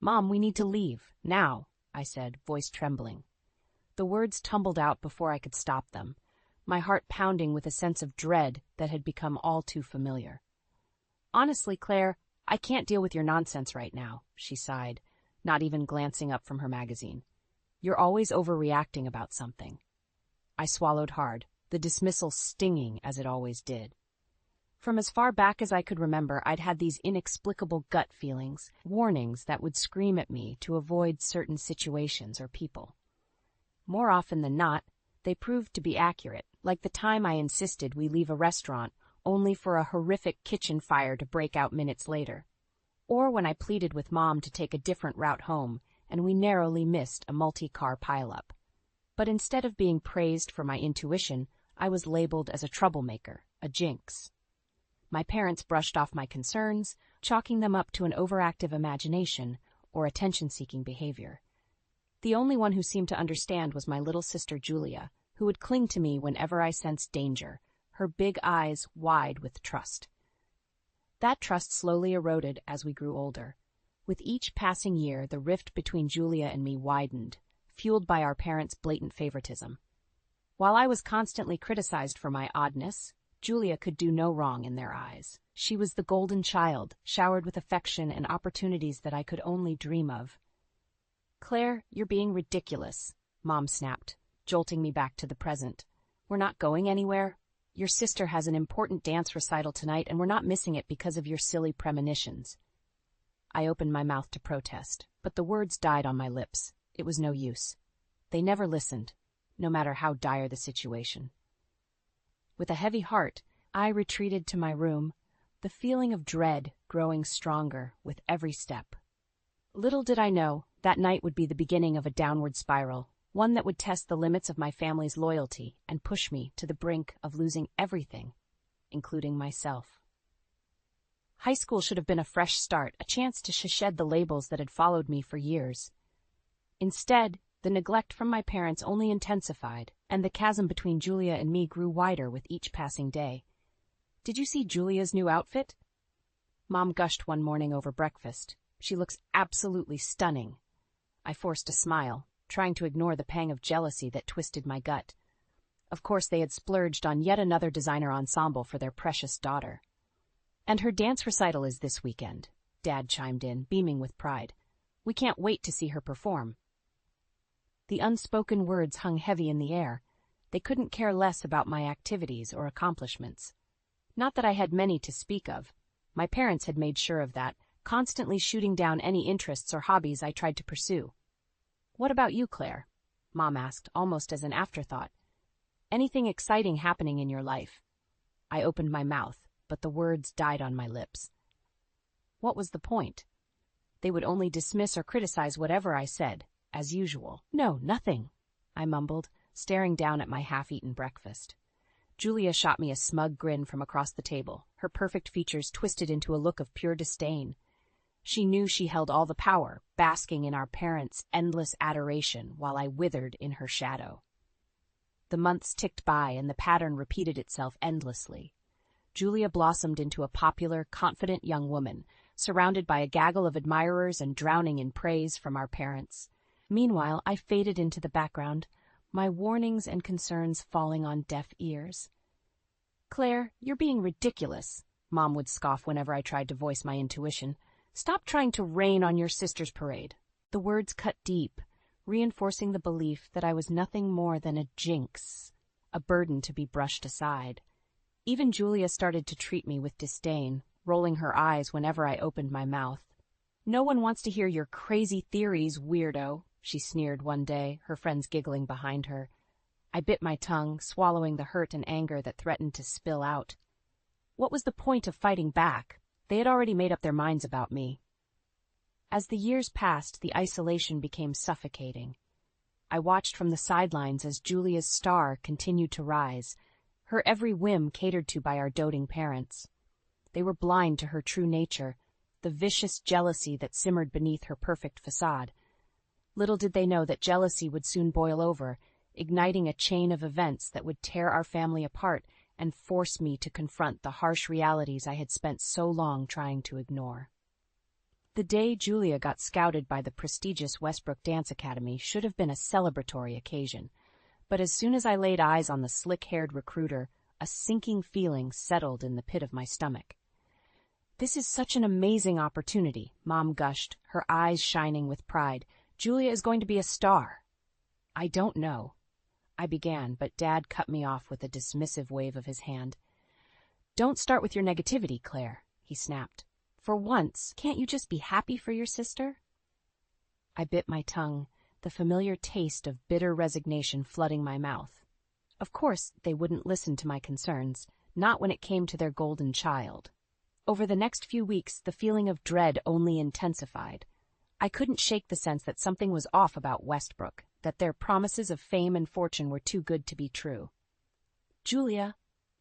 "Mom, we need to leave, now," I said, voice trembling. The words tumbled out before I could stop them, my heart pounding with a sense of dread that had become all too familiar. "Honestly, Claire, I can't deal with your nonsense right now," she sighed, not even glancing up from her magazine. "You're always overreacting about something." I swallowed hard, the dismissal stinging as it always did. From as far back as I could remember, I'd had these inexplicable gut feelings, warnings that would scream at me to avoid certain situations or people. More often than not, they proved to be accurate, like the time I insisted we leave a restaurant only for a horrific kitchen fire to break out minutes later. Or when I pleaded with Mom to take a different route home, and we narrowly missed a multi-car pileup. But instead of being praised for my intuition, I was labeled as a troublemaker, a jinx. My parents brushed off my concerns, chalking them up to an overactive imagination or attention-seeking behavior. The only one who seemed to understand was my little sister Julia, who would cling to me whenever I sensed danger, her big eyes wide with trust. That trust slowly eroded as we grew older. With each passing year, the rift between Julia and me widened, fueled by our parents' blatant favoritism. While I was constantly criticized for my oddness, Julia could do no wrong in their eyes. She was the golden child, showered with affection and opportunities that I could only dream of. "Claire, you're being ridiculous," Mom snapped, jolting me back to the present. "We're not going anywhere. Your sister has an important dance recital tonight, and we're not missing it because of your silly premonitions." I opened my mouth to protest, but the words died on my lips. It was no use. They never listened, no matter how dire the situation. With a heavy heart, I retreated to my room, the feeling of dread growing stronger with every step. Little did I know, that night would be the beginning of a downward spiral, one that would test the limits of my family's loyalty and push me to the brink of losing everything, including myself. High school should have been a fresh start, a chance to shed the labels that had followed me for years. Instead, the neglect from my parents only intensified, and the chasm between Julia and me grew wider with each passing day. "Did you see Julia's new outfit?" Mom gushed one morning over breakfast. "She looks absolutely stunning." I forced a smile, trying to ignore the pang of jealousy that twisted my gut. Of course, they had splurged on yet another designer ensemble for their precious daughter. "And her dance recital is this weekend," Dad chimed in, beaming with pride. "We can't wait to see her perform." The unspoken words hung heavy in the air. They couldn't care less about my activities or accomplishments. Not that I had many to speak of. My parents had made sure of that, constantly shooting down any interests or hobbies I tried to pursue. "What about you, Claire?" Mom asked, almost as an afterthought. "Anything exciting happening in your life?" I opened my mouth, but the words died on my lips. What was the point? They would only dismiss or criticize whatever I said, as usual. "No, nothing," I mumbled, staring down at my half-eaten breakfast. Julia shot me a smug grin from across the table, her perfect features twisted into a look of pure disdain. She knew she held all the power, basking in our parents' endless adoration while I withered in her shadow. The months ticked by and the pattern repeated itself endlessly. Julia blossomed into a popular, confident young woman, surrounded by a gaggle of admirers and drowning in praise from our parents. Meanwhile, I faded into the background, my warnings and concerns falling on deaf ears. "Claire, you're being ridiculous," Mom would scoff whenever I tried to voice my intuition. "Stop trying to rain on your sister's parade." The words cut deep, reinforcing the belief that I was nothing more than a jinx, a burden to be brushed aside. Even Julia started to treat me with disdain, rolling her eyes whenever I opened my mouth. "No one wants to hear your crazy theories, weirdo," she sneered one day, her friends giggling behind her. I bit my tongue, swallowing the hurt and anger that threatened to spill out. What was the point of fighting back? They had already made up their minds about me. As the years passed, the isolation became suffocating. I watched from the sidelines as Julia's star continued to rise, her every whim catered to by our doting parents. They were blind to her true nature, the vicious jealousy that simmered beneath her perfect facade. Little did they know that jealousy would soon boil over, igniting a chain of events that would tear our family apart and force me to confront the harsh realities I had spent so long trying to ignore. The day Julia got scouted by the prestigious Westbrook Dance Academy should have been a celebratory occasion, but as soon as I laid eyes on the slick-haired recruiter, a sinking feeling settled in the pit of my stomach. "This is such an amazing opportunity," Mom gushed, her eyes shining with pride. "Julia is going to be a star." "I don't know," I began, but Dad cut me off with a dismissive wave of his hand. "Don't start with your negativity, Claire," he snapped. "For once, can't you just be happy for your sister?" I bit my tongue, the familiar taste of bitter resignation flooding my mouth. Of course, they wouldn't listen to my concerns, not when it came to their golden child. Over the next few weeks, the feeling of dread only intensified. I couldn't shake the sense that something was off about Westbrook, that their promises of fame and fortune were too good to be true. "Julia,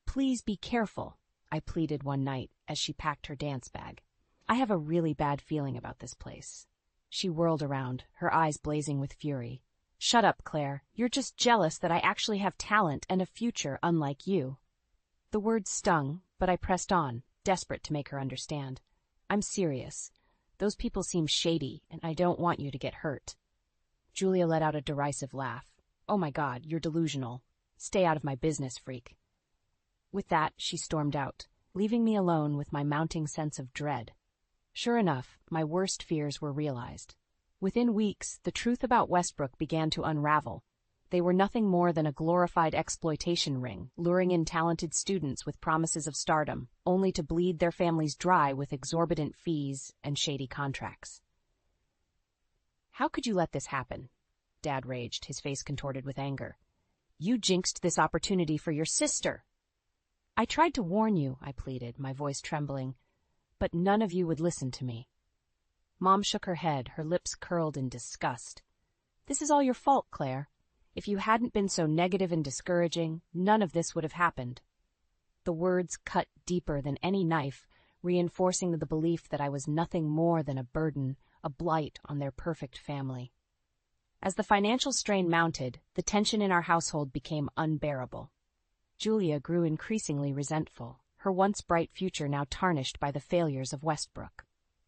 please be careful," I pleaded one night as she packed her dance bag. "I have a really bad feeling about this place." She whirled around, her eyes blazing with fury. "Shut up, Claire. You're just jealous that I actually have talent and a future unlike you." The words stung, but I pressed on, desperate to make her understand. "I'm serious. Those people seem shady, and I don't want you to get hurt." Julia let out a derisive laugh. "Oh my God, you're delusional. Stay out of my business, freak." With that, she stormed out, leaving me alone with my mounting sense of dread. Sure enough, my worst fears were realized. Within weeks, the truth about Westbrook began to unravel. They were nothing more than a glorified exploitation ring, luring in talented students with promises of stardom, only to bleed their families dry with exorbitant fees and shady contracts. "How could you let this happen?" Dad raged, his face contorted with anger. "You jinxed this opportunity for your sister." "I tried to warn you," I pleaded, my voice trembling, "but none of you would listen to me." Mom shook her head, her lips curled in disgust. "This is all your fault, Claire. If you hadn't been so negative and discouraging, none of this would have happened." The words cut deeper than any knife, reinforcing the belief that I was nothing more than a burden, a blight on their perfect family. As the financial strain mounted, the tension in our household became unbearable. Julia grew increasingly resentful, her once bright future now tarnished by the failures of Westbrook.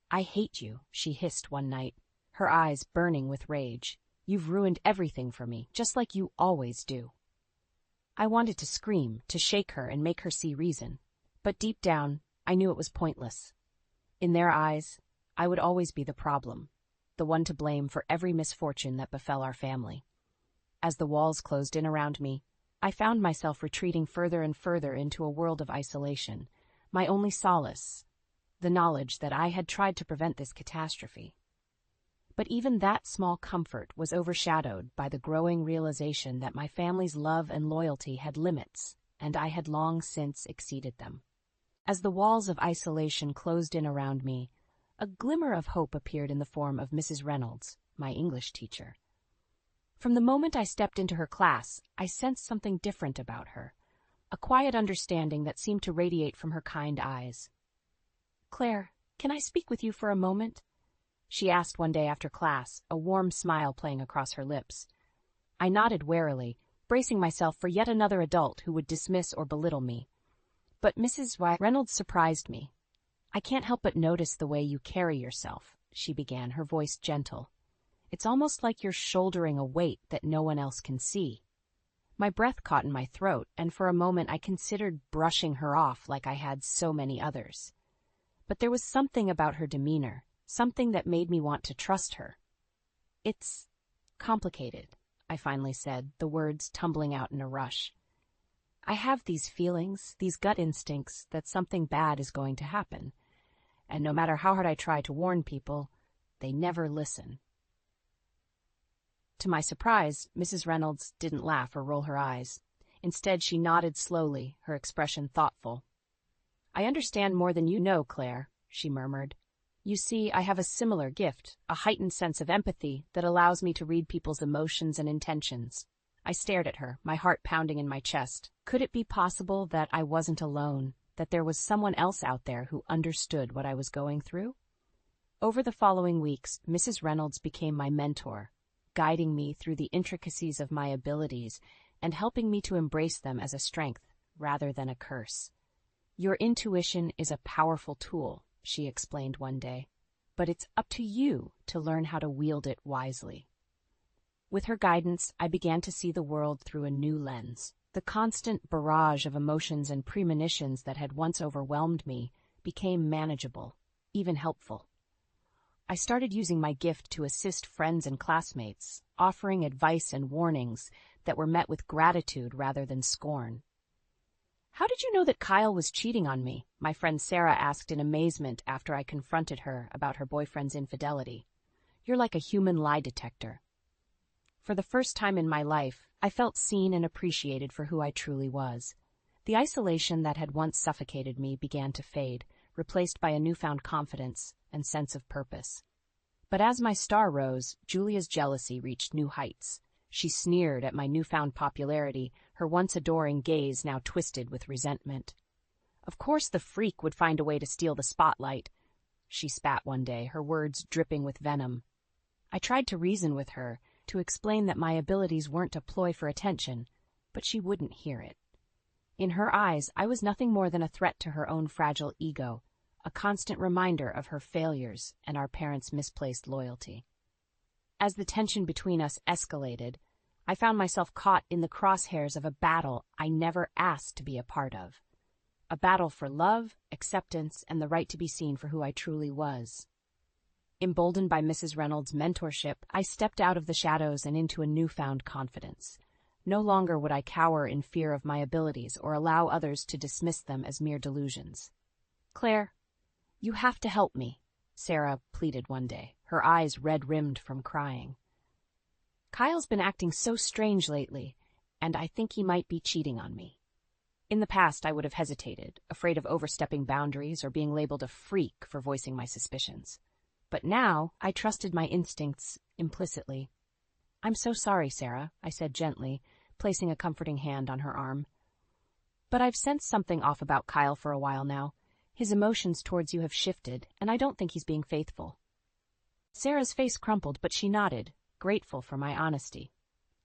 "I hate you," she hissed one night, her eyes burning with rage. "You've ruined everything for me, just like you always do." I wanted to scream, to shake her and make her see reason, but deep down, I knew it was pointless. In their eyes, I would always be the problem, the one to blame for every misfortune that befell our family. As the walls closed in around me, I found myself retreating further and further into a world of isolation, my only solace, the knowledge that I had tried to prevent this catastrophe. But even that small comfort was overshadowed by the growing realization that my family's love and loyalty had limits, and I had long since exceeded them. As the walls of isolation closed in around me, a glimmer of hope appeared in the form of Mrs. Reynolds, my English teacher. From the moment I stepped into her class, I sensed something different about her, a quiet understanding that seemed to radiate from her kind eyes. "Claire, can I speak with you for a moment?" she asked one day after class, a warm smile playing across her lips. I nodded warily, bracing myself for yet another adult who would dismiss or belittle me. But Mrs. Reynolds surprised me. "I can't help but notice the way you carry yourself," she began, her voice gentle. "It's almost like you're shouldering a weight that no one else can see." My breath caught in my throat, and for a moment I considered brushing her off like I had so many others. But there was something about her demeanor, something that made me want to trust her. "It's complicated," I finally said, the words tumbling out in a rush. "I have these feelings, these gut instincts that something bad is going to happen. And no matter how hard I try to warn people, they never listen." To my surprise, Mrs. Reynolds didn't laugh or roll her eyes. Instead, she nodded slowly, her expression thoughtful. "I understand more than you know, Claire," she murmured. "You see, I have a similar gift, a heightened sense of empathy that allows me to read people's emotions and intentions." I stared at her, my heart pounding in my chest. Could it be possible that I wasn't alone, that there was someone else out there who understood what I was going through? Over the following weeks, Mrs. Reynolds became my mentor, guiding me through the intricacies of my abilities and helping me to embrace them as a strength rather than a curse. "Your intuition is a powerful tool," she explained one day, but it's up to you to learn how to wield it wisely. With her guidance, I began to see the world through a new lens. The constant barrage of emotions and premonitions that had once overwhelmed me became manageable, even helpful. I started using my gift to assist friends and classmates, offering advice and warnings that were met with gratitude rather than scorn. "How did you know that Kyle was cheating on me?" my friend Sarah asked in amazement after I confronted her about her boyfriend's infidelity. "You're like a human lie detector." For the first time in my life, I felt seen and appreciated for who I truly was. The isolation that had once suffocated me began to fade, replaced by a newfound confidence and sense of purpose. But as my star rose, Julia's jealousy reached new heights. She sneered at my newfound popularity, her once adoring gaze now twisted with resentment. "Of course the freak would find a way to steal the spotlight," she spat one day, her words dripping with venom. I tried to reason with her, to explain that my abilities weren't a ploy for attention, but she wouldn't hear it. In her eyes, I was nothing more than a threat to her own fragile ego, a constant reminder of her failures and our parents' misplaced loyalty. As the tension between us escalated, I found myself caught in the crosshairs of a battle I never asked to be a part of. A battle for love, acceptance, and the right to be seen for who I truly was. Emboldened by Mrs. Reynolds' mentorship, I stepped out of the shadows and into a newfound confidence. No longer would I cower in fear of my abilities or allow others to dismiss them as mere delusions. "Claire, you have to help me," Sarah pleaded one day, her eyes red-rimmed from crying. "Kyle's been acting so strange lately, and I think he might be cheating on me." In the past, I would have hesitated, afraid of overstepping boundaries or being labeled a freak for voicing my suspicions. But now, I trusted my instincts implicitly. "I'm so sorry, Sarah," I said gently, placing a comforting hand on her arm. "But I've sensed something off about Kyle for a while now. His emotions towards you have shifted, and I don't think he's being faithful." Sarah's face crumpled, but she nodded, grateful for my honesty.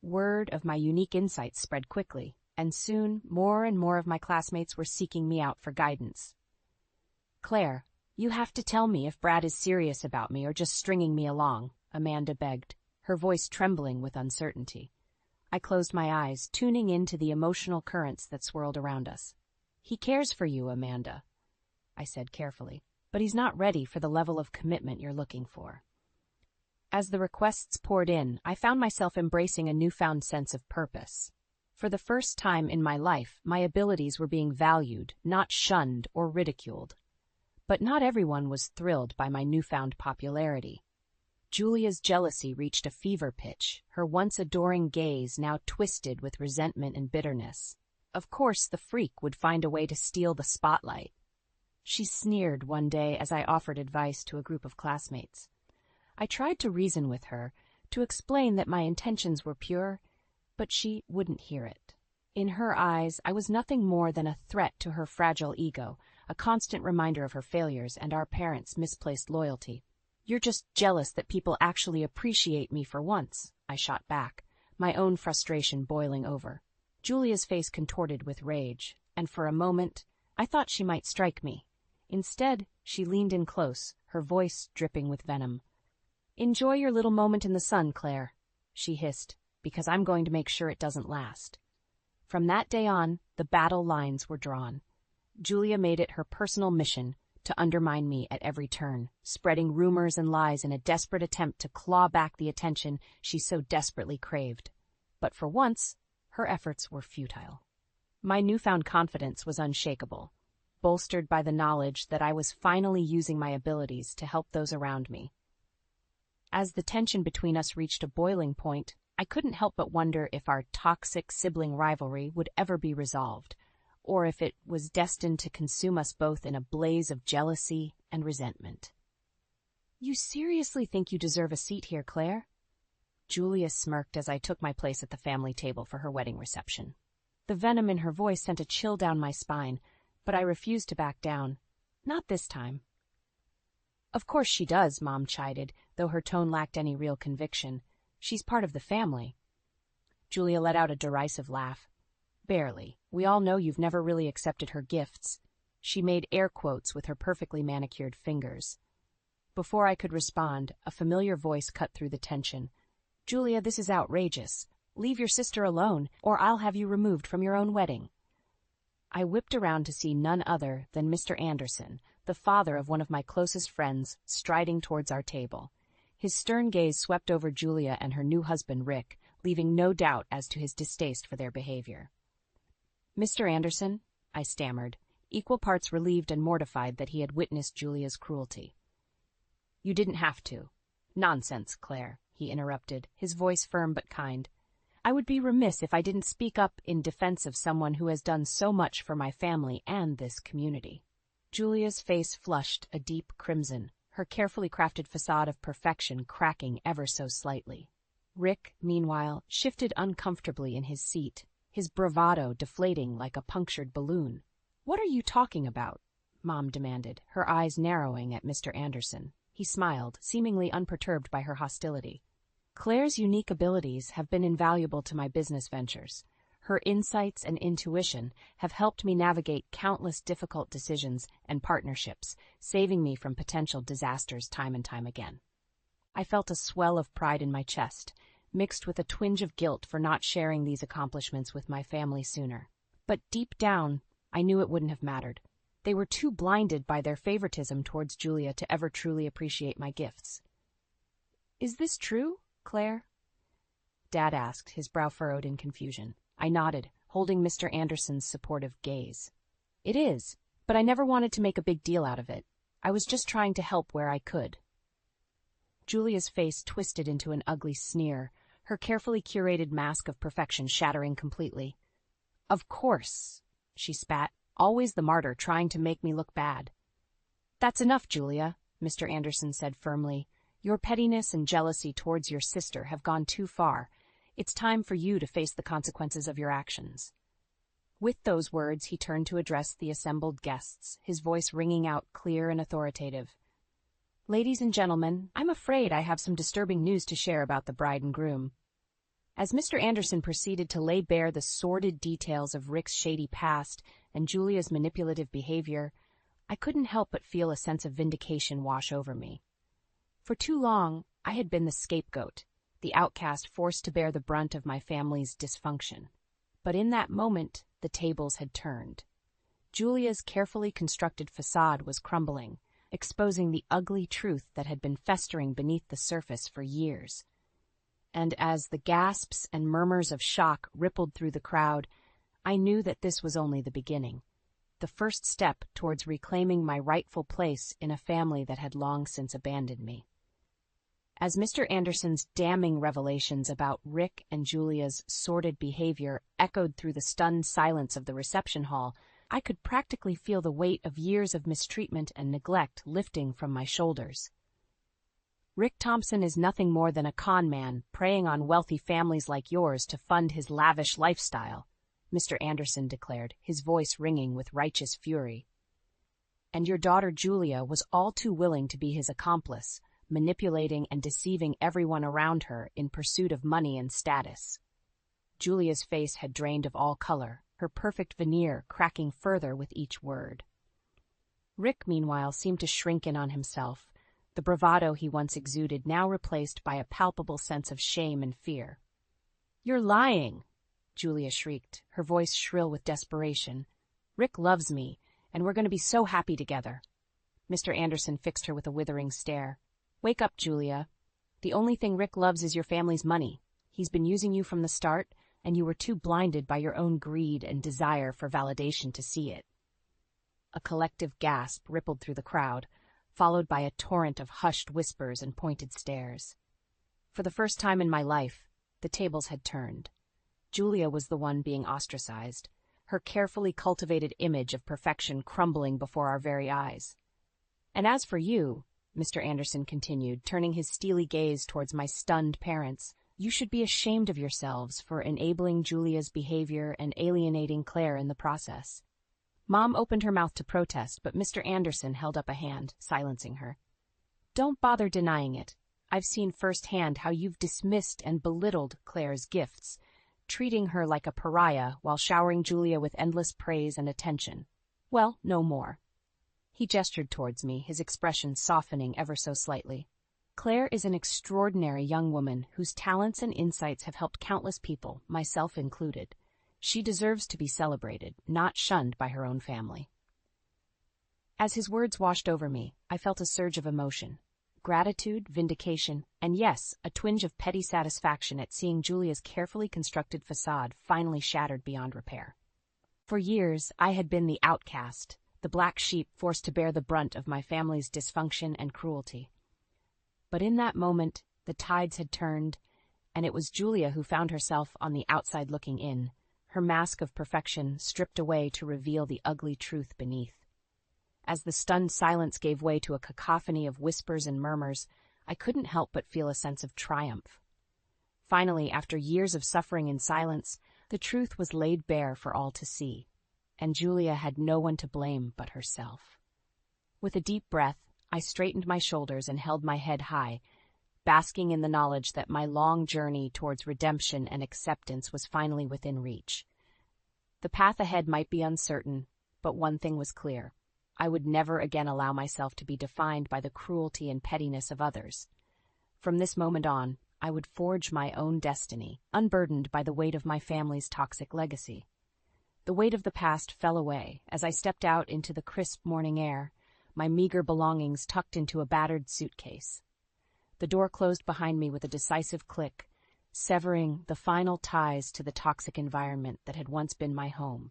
Word of my unique insights spread quickly, and soon more and more of my classmates were seeking me out for guidance. "Claire, you have to tell me if Brad is serious about me or just stringing me along," Amanda begged, her voice trembling with uncertainty. I closed my eyes, tuning into the emotional currents that swirled around us. "He cares for you, Amanda," I said carefully, "but he's not ready for the level of commitment you're looking for." As the requests poured in, I found myself embracing a newfound sense of purpose. For the first time in my life, my abilities were being valued, not shunned or ridiculed. But not everyone was thrilled by my newfound popularity. Julia's jealousy reached a fever pitch, her once adoring gaze now twisted with resentment and bitterness. Of course, the freak would find a way to steal the spotlight. She sneered one day as I offered advice to a group of classmates. I tried to reason with her, to explain that my intentions were pure, but she wouldn't hear it. In her eyes, I was nothing more than a threat to her fragile ego, a constant reminder of her failures and our parents' misplaced loyalty. "You're just jealous that people actually appreciate me for once," I shot back, my own frustration boiling over. Julia's face contorted with rage, and for a moment, I thought she might strike me. Instead, she leaned in close, her voice dripping with venom. "Enjoy your little moment in the sun, Claire," she hissed, "because I'm going to make sure it doesn't last." From that day on, the battle lines were drawn. Julia made it her personal mission to undermine me at every turn, spreading rumors and lies in a desperate attempt to claw back the attention she so desperately craved. But for once, her efforts were futile. My newfound confidence was unshakable, bolstered by the knowledge that I was finally using my abilities to help those around me. As the tension between us reached a boiling point, I couldn't help but wonder if our toxic sibling rivalry would ever be resolved, or if it was destined to consume us both in a blaze of jealousy and resentment. "You seriously think you deserve a seat here, Claire?" Julia smirked as I took my place at the family table for her wedding reception. The venom in her voice sent a chill down my spine, but I refused to back down. Not this time. "Of course she does," Mom chided, though her tone lacked any real conviction. "She's part of the family." Julia let out a derisive laugh. "Barely. We all know you've never really accepted her gifts." She made air quotes with her perfectly manicured fingers. Before I could respond, a familiar voice cut through the tension. "Julia, this is outrageous. Leave your sister alone, or I'll have you removed from your own wedding." I whipped around to see none other than Mr. Anderson, the father of one of my closest friends, striding towards our table. His stern gaze swept over Julia and her new husband, Rick, leaving no doubt as to his distaste for their behavior. "Mr. Anderson," I stammered, equal parts relieved and mortified that he had witnessed Julia's cruelty. "You didn't have to." "Nonsense, Claire," he interrupted, his voice firm but kind. "I would be remiss if I didn't speak up in defense of someone who has done so much for my family and this community." Julia's face flushed a deep crimson, her carefully crafted facade of perfection cracking ever so slightly. Rick, meanwhile, shifted uncomfortably in his seat, his bravado deflating like a punctured balloon. "What are you talking about?" Mom demanded, her eyes narrowing at Mr. Anderson. He smiled, seemingly unperturbed by her hostility. "Claire's unique abilities have been invaluable to my business ventures. Her insights and intuition have helped me navigate countless difficult decisions and partnerships, saving me from potential disasters time and time again." I felt a swell of pride in my chest, mixed with a twinge of guilt for not sharing these accomplishments with my family sooner. But deep down, I knew it wouldn't have mattered. They were too blinded by their favoritism towards Julia to ever truly appreciate my gifts. "Is this true, Claire?" Dad asked, his brow furrowed in confusion. I nodded, holding Mr. Anderson's supportive gaze. "It is, but I never wanted to make a big deal out of it. I was just trying to help where I could." Julia's face twisted into an ugly sneer, her carefully curated mask of perfection shattering completely. "Of course," she spat, "always the martyr trying to make me look bad." "That's enough, Julia," Mr. Anderson said firmly. "Your pettiness and jealousy towards your sister have gone too far. It's time for you to face the consequences of your actions." With those words, he turned to address the assembled guests, his voice ringing out clear and authoritative. "Ladies and gentlemen, I'm afraid I have some disturbing news to share about the bride and groom." As Mr. Anderson proceeded to lay bare the sordid details of Rick's shady past and Julia's manipulative behavior, I couldn't help but feel a sense of vindication wash over me. For too long, I had been the scapegoat, the outcast forced to bear the brunt of my family's dysfunction. But in that moment, the tables had turned. Julia's carefully constructed facade was crumbling, exposing the ugly truth that had been festering beneath the surface for years. And as the gasps and murmurs of shock rippled through the crowd, I knew that this was only the beginning, the first step towards reclaiming my rightful place in a family that had long since abandoned me. As Mr. Anderson's damning revelations about Rick and Julia's sordid behavior echoed through the stunned silence of the reception hall, I could practically feel the weight of years of mistreatment and neglect lifting from my shoulders. "Rick Thompson is nothing more than a con man preying on wealthy families like yours to fund his lavish lifestyle," Mr. Anderson declared, his voice ringing with righteous fury. "And your daughter Julia was all too willing to be his accomplice, manipulating and deceiving everyone around her in pursuit of money and status." Julia's face had drained of all color, her perfect veneer cracking further with each word. Rick, meanwhile, seemed to shrink in on himself, the bravado he once exuded now replaced by a palpable sense of shame and fear. "You're lying," Julia shrieked, her voice shrill with desperation. "Rick loves me, and we're going to be so happy together." Mr. Anderson fixed her with a withering stare. "Wake up, Julia. The only thing Rick loves is your family's money. He's been using you from the start, and you were too blinded by your own greed and desire for validation to see it." A collective gasp rippled through the crowd, followed by a torrent of hushed whispers and pointed stares. For the first time in my life, the tables had turned. Julia was the one being ostracized, her carefully cultivated image of perfection crumbling before our very eyes. "And as for you," Mr. Anderson continued, turning his steely gaze towards my stunned parents, "you should be ashamed of yourselves for enabling Julia's behavior and alienating Claire in the process." Mom opened her mouth to protest, but Mr. Anderson held up a hand, silencing her. "Don't bother denying it. I've seen firsthand how you've dismissed and belittled Claire's gifts, treating her like a pariah while showering Julia with endless praise and attention. Well, no more." He gestured towards me, his expression softening ever so slightly. Claire is an extraordinary young woman whose talents and insights have helped countless people, myself included. She deserves to be celebrated, not shunned by her own family. As his words washed over me, I felt a surge of emotion. Gratitude, vindication, and yes, a twinge of petty satisfaction at seeing Julia's carefully constructed facade finally shattered beyond repair. For years, I had been the outcast, the black sheep forced to bear the brunt of my family's dysfunction and cruelty. But in that moment, the tides had turned, and it was Julia who found herself on the outside looking in, her mask of perfection stripped away to reveal the ugly truth beneath. As the stunned silence gave way to a cacophony of whispers and murmurs, I couldn't help but feel a sense of triumph. Finally, after years of suffering in silence, the truth was laid bare for all to see, and Julia had no one to blame but herself. With a deep breath, I straightened my shoulders and held my head high, basking in the knowledge that my long journey towards redemption and acceptance was finally within reach. The path ahead might be uncertain, but one thing was clear. I would never again allow myself to be defined by the cruelty and pettiness of others. From this moment on, I would forge my own destiny, unburdened by the weight of my family's toxic legacy. The weight of the past fell away as I stepped out into the crisp morning air, my meager belongings tucked into a battered suitcase. The door closed behind me with a decisive click, severing the final ties to the toxic environment that had once been my home.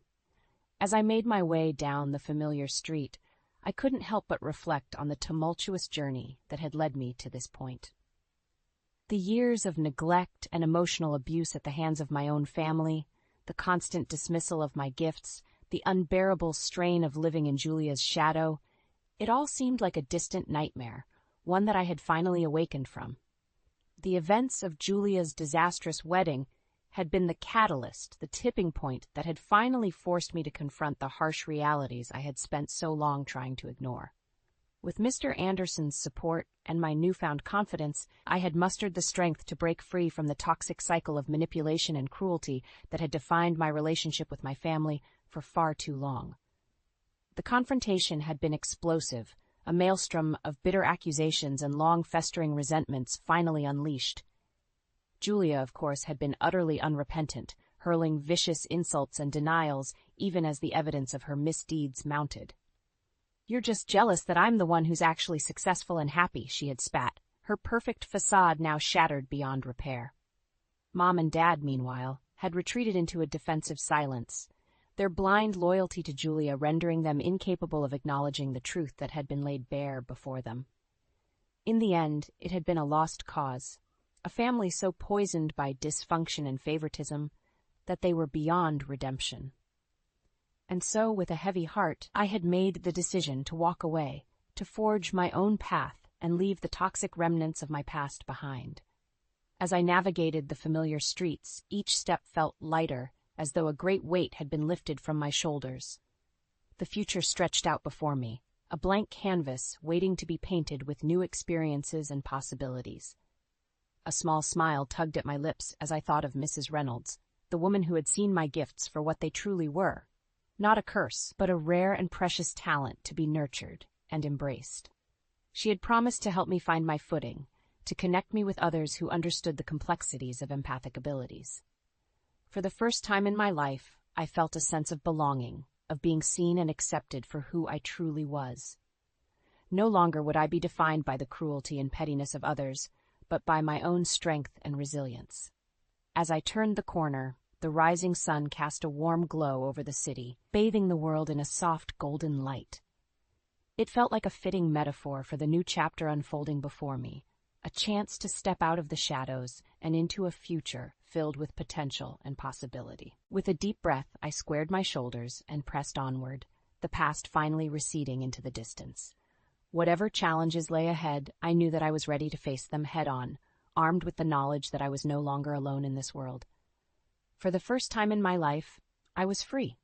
As I made my way down the familiar street, I couldn't help but reflect on the tumultuous journey that had led me to this point. The years of neglect and emotional abuse at the hands of my own family, the constant dismissal of my gifts, the unbearable strain of living in Julia's shadow, it all seemed like a distant nightmare, one that I had finally awakened from. The events of Julia's disastrous wedding had been the catalyst, the tipping point that had finally forced me to confront the harsh realities I had spent so long trying to ignore. With Mr. Anderson's support and my newfound confidence, I had mustered the strength to break free from the toxic cycle of manipulation and cruelty that had defined my relationship with my family for far too long. The confrontation had been explosive, a maelstrom of bitter accusations and long-festering resentments finally unleashed. Julia, of course, had been utterly unrepentant, hurling vicious insults and denials even as the evidence of her misdeeds mounted. "You're just jealous that I'm the one who's actually successful and happy," she had spat, her perfect facade now shattered beyond repair. Mom and Dad, meanwhile, had retreated into a defensive silence, their blind loyalty to Julia rendering them incapable of acknowledging the truth that had been laid bare before them. In the end, it had been a lost cause, a family so poisoned by dysfunction and favoritism that they were beyond redemption. And so, with a heavy heart, I had made the decision to walk away, to forge my own path and leave the toxic remnants of my past behind. As I navigated the familiar streets, each step felt lighter, as though a great weight had been lifted from my shoulders. The future stretched out before me, a blank canvas waiting to be painted with new experiences and possibilities. A small smile tugged at my lips as I thought of Mrs. Reynolds, the woman who had seen my gifts for what they truly were. Not a curse, but a rare and precious talent to be nurtured and embraced. She had promised to help me find my footing, to connect me with others who understood the complexities of empathic abilities. For the first time in my life, I felt a sense of belonging, of being seen and accepted for who I truly was. No longer would I be defined by the cruelty and pettiness of others, but by my own strength and resilience. As I turned the corner, the rising sun cast a warm glow over the city, bathing the world in a soft golden light. It felt like a fitting metaphor for the new chapter unfolding before me, a chance to step out of the shadows and into a future filled with potential and possibility. With a deep breath, I squared my shoulders and pressed onward, the past finally receding into the distance. Whatever challenges lay ahead, I knew that I was ready to face them head-on, armed with the knowledge that I was no longer alone in this world. For the first time in my life, I was free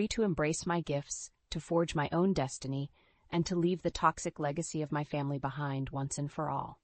to embrace my gifts, to forge my own destiny, and to leave the toxic legacy of my family behind once and for all.